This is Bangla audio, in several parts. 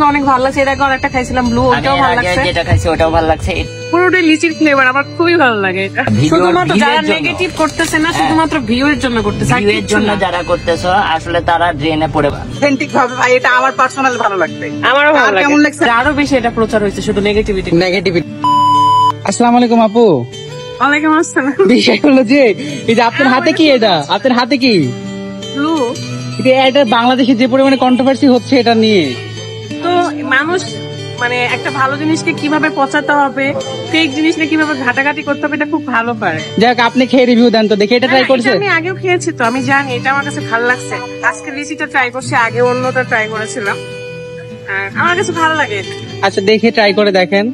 ড্রিঙ্ক অনেক ভালো লাগছে, এটা একটা খাইছিলাম ব্লু, ওটাও ভালো লাগছে, যেটা খাইছি ওটাও ভালো লাগছে। পুরোটাই লিচির ফ্লেভার, আমার খুবই ভালো লাগে এটা। শুধুমাত্র যারা নেগেটিভ করতেছে না, শুধুমাত্র ভিউ এর জন্য করতেছে, ভিউ এর জন্য যারা করতেছো আসলে তারা ড্রেনে পড়ে। অথেন্টিক ভাবে ভাই এটা আমার পার্সোনাল ভালো লাগছে, আমারও ভালো লাগে। কেমন লাগছে? আরো বেশি এটা প্রচার হয়েছে শুধু নেগেটিভিটি। আসসালামু আলাইকুম আপু। ওয়ালাইকুম আসসালাম। বিষয় হলো যে এই যে আপনার হাতে কি, এটা আপনার হাতে কি ব্লু, এটা বাংলাদেশে যে পরিমাণে কন্ট্রোভার্সি হচ্ছে এটা নিয়ে, তো মানুষ মানে একটা ভালো জিনিসকে কিভাবে পচাতে হবে, ফেক জিনিসকে কিভাবে ঘাটাঘাটি করতে হবে, এটা খুব ভালো পারে। যাক আপনি খেয়ে রিভিউ দেন তো দেখি, এটা ট্রাই করছেন? আমি আগেও খেয়েছি তো, আমি জানি এটা আমার কাছে ভালো লাগছে। আজকে লিচিটা ট্রাই করছি, আগে অন্যটা ট্রাই করেছিলাম, আমার কাছে ভালো লাগে। আচ্ছা দেখে ট্রাই করে দেখেন।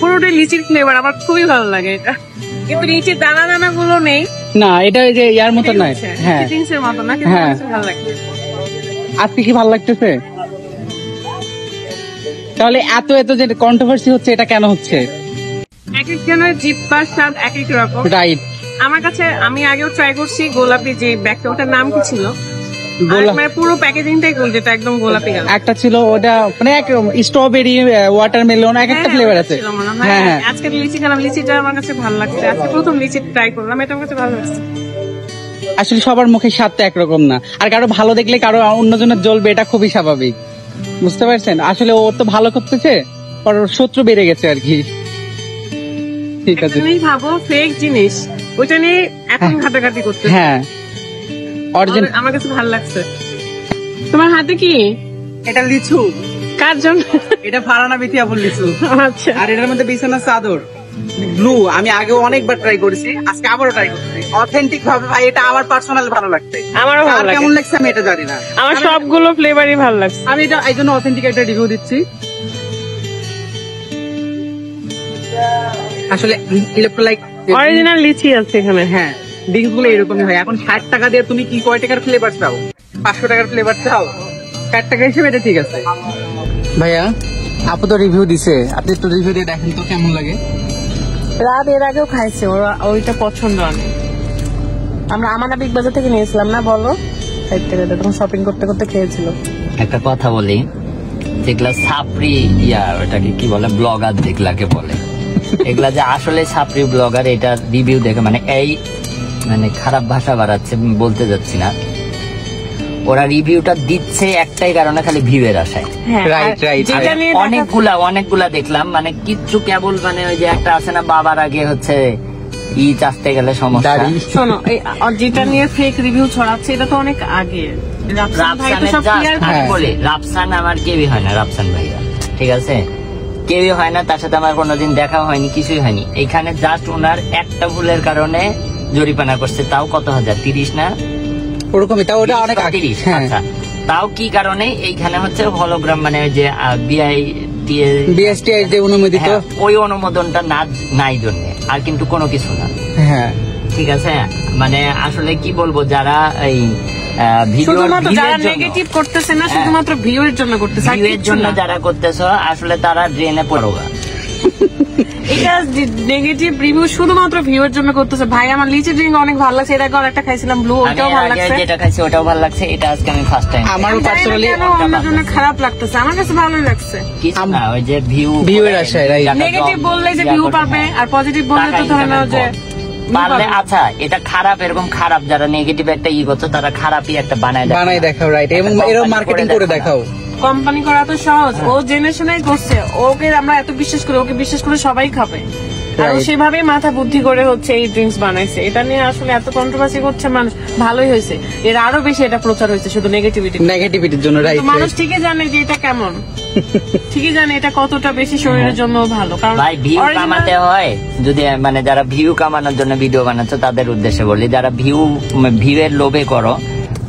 পুরোটাই লিচির ফ্লেভার, আমার খুবই ভালো লাগে এটা, কিন্তু লিচির দানা দানা গুলো নেই। না এটা ওই যে ইয়ার মতো নয়, হ্যাঁ চিটিংসের মতো না, কিন্তু আমার কাছে ভালো লাগে। আজকে কি ভালো লাগতেছে? তাহলে এত এত যে কন্ট্রোভার্সি হচ্ছে এটা কেন হচ্ছে? এক একজনের জিহ্বার স্বাদ এক এক রকম, রাইট। আমার কাছে, আমি আগেও ট্রাই করছি গোলাপি যে ব্যাগটা, ওটার নাম কি ছিল? মানে পুরো প্যাকেজিংটাই গোল, যেটা একদম গোলাপি কালার। একটা ছিল ওটা মানে এক স্ট্রবেরি, ওয়াটারমেলন, এক একটা ফ্লেভার আছে। হ্যাঁ হ্যাঁ, আজকে লিচি খেলাম, লিচিটা আমার কাছে ভালো লাগছে, আজকে প্রথম লিচি ট্রাই করলাম, এটা আমার কাছে ভালো লাগছে। আসলে সবার মুখে স্বাদটা একরকম না, আর কারো ভালো দেখলে কারো অন্যজনের জ্বলবে, এটা খুবই স্বাভাবিক, বুঝতে পারছেন? আসলে ও তো ভালো করতেছে, ওর শত্রু বেড়ে গেছে আর কি। ঠিক আছে, তুমি ভাবো ফেক জিনিস, ওইটা নিয়ে এখন ঘাটাঘাটি করতে। হ্যাঁ অরিজিনাল আমার কাছে ভালো লাগছে। তোমার হাতে কি? এটা লিচু। কার জন্য? এটা ফারানা বিথিয়াপুর লিচু। আচ্ছা, আর এটার মধ্যে বিছানার চাদর ব্লু। আমি আগেও অনেকবার ট্রাই করেছি, আজকে আবারও ট্রাই করছি। অথেন্টিক ভাবে ভাই এটা আমার পার্সোনাল ভালো লাগছে, আমারও ভালো লাগে। কেমন লাগছে আমি এটা জানি না, আমার সবগুলো ফ্লেভারই ভালো লাগছে। আমি এটা এই জন্য অথেন্টিক একটা রিভিউ দিচ্ছি। আসলে ইলেকট্রোলাইট অরিজিনাল লিচি আছে এখানে। হ্যাঁ ড্রিঙ্কস গুলো এরকমই হয়। এখন 60 টাকা দিয়ে তুমি কি কয় টাকার ফ্লেভার চাও? 500 টাকার ফ্লেভার চাও? 60 টাকা হিসেবে এটা ঠিক আছে। ভাইয়া আপু তো রিভিউ দিছে, আপনি একটু রিভিউ দিয়ে দেখেন তো কেমন লাগে। রাত এর আগেও খাইছে, ওইটা পছন্দ অনেক। আমরা আমাদের বিগ বাজার থেকে নিয়েছিলাম না, বলো 60 টাকা, তখন শপিং করতে করতে খেয়েছিল। একটা কথা বলি, যেগুলা সাপরি ওটাকে কি বলে, ব্লগার যেগুলাকে বলে, এগুলা যে আসলে সাপরি ব্লগার, এটা রিভিউ দেখে মানে এই মানে খারাপ ভাষা বাড়াচ্ছে বলতে যাচ্ছি না, ওরা রিভিউটা দিচ্ছে একটাই কারণে, খালি ভিউ এর আশায়। Right right. অনেকগুলা দেখলাম, মানে কিচ্ছু কেবল মানে ওই যে একটা আছে না, বাবার আগে হচ্ছে চাচতে গেলে সমস্যা। শোনো, যেটা নিয়ে ফেক রিভিউ ছড়াচ্ছে এটা তো অনেক আগে। রাফসান আমার কেউই হয় না, রাফসান ভাইয়া ঠিক আছে, কেউই হয় না, তার সাথে আমার কোনোদিন দেখা হয়নি, কিছুই হয়নি। এইখানে জাস্ট ওনার একটা ভুলের কারণে জরিমানা করছে, তাও কত হাজার, 30 না ওরকমই, তাও ওটা অনেক 30। আচ্ছা, তাও কি কারণে? এইখানে হচ্ছে হলোগ্রাম, মানে ওই যে বিএসটিআই যে অনুমোদিত, ওই অনুমোদনটা নাই জন্য, আর কিন্তু কোনো কিছু না। হ্যাঁ ঠিক আছে, মানে আসলে কি বলবো, যারা এই নেগেটিভ করতেছে না, শুধুমাত্র ভিউ এর জন্য করতেছে, ভিউ এর জন্য যারা করতেছো আসলে তারা ড্রেনে পড়োগা। এটা নেগেটিভ রিভিউ শুধুমাত্র ভিউ এর জন্য করতেছে। ভাই আমার লিচি ড্রিঙ্ক অনেক ভালো লাগছে, এটা একটা খাইছিলাম ব্লু, ওটাও ভালো লাগছে, যেটা খাইছি ওটাও ভালো লাগছে, এটা আজকে আমি ফার্স্ট টাইম। আমারও পার্সোনালি অন্যের জন্য খারাপ লাগতেছে, আমার কাছে ভালোই লাগছে। কিছু না, ওই যে ভিউ এর আশায়। নেগেটিভ বললে যে ভিউ পাবে, আর পজিটিভ বললে তো ধরে নাও যে পারলে। আচ্ছা, এটা খারাপ, এরকম খারাপ যারা নেগেটিভ একটা করছে, তারা খারাপই একটা বানায় দেখাও। রাইট, এবং এরকম মার্কেটিং করে দেখাও। কোম্পানি করা তো সহজ, ও জেনে শুনেই করছে, ওকে আমরা এত বিশ্বাস করি, ওকে বিশ্বাস করে সবাই খাবে, আর সেভাবে মাথা বুদ্ধি করে হচ্ছে এই ড্রিঙ্কস বানাইছে। এটা নিয়ে আসলে এত কন্ট্রোভার্সি করছে মানুষ, ভালোই হয়েছে, এর আরো বেশি এটা প্রচার হয়েছে শুধু নেগেটিভিটির জন্য। রাইট, মানুষ ঠিকই জানে যে এটা কেমন, ঠিকই জানে এটা কতটা বেশি শরীরের জন্য ভালো, কারণ ভাই ভিউ কামাতে হয়। যদি মানে যারা ভিউ কামানোর জন্য ভিডিও বানাচ্ছে তাদের উদ্দেশ্যে বলি, যারা ভিউ এর লোভে করো,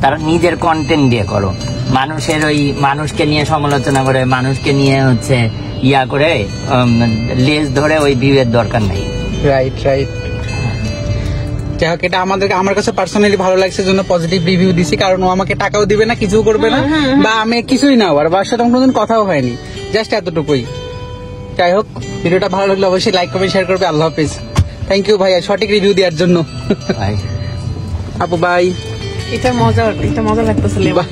তারা নিজের কন্টেন্ট দিয়ে করো, মানুষের ওই মানুষকে নিয়ে সমালোচনা করে, মানুষকে নিয়ে হচ্ছে করে লেজ ধরে ওই ভিউ এর দরকার নেই। Right right. যাই হোক, এটা আমার কাছে পার্সোনালি ভালো লাগছে জন্য পজিটিভ রিভিউ দিছি, কারণ ও আমাকে টাকাও দিবে না, কিছু করবে না, বা আমি কিছুই না, আর বাবার সাথে কোনোদিন কথাও হয়নি, জাস্ট এতটুকুই। যাই হোক, ভিডিওটা ভালো লাগলে অবশ্যই লাইক কমেন্ট শেয়ার করবে। আল্লাহ হাফেজ। থ্যাংক ইউ ভাইয়া সঠিক রিভিউ দেওয়ার জন্য। আপু বাই। এটা মজা লাগতেছে লেমন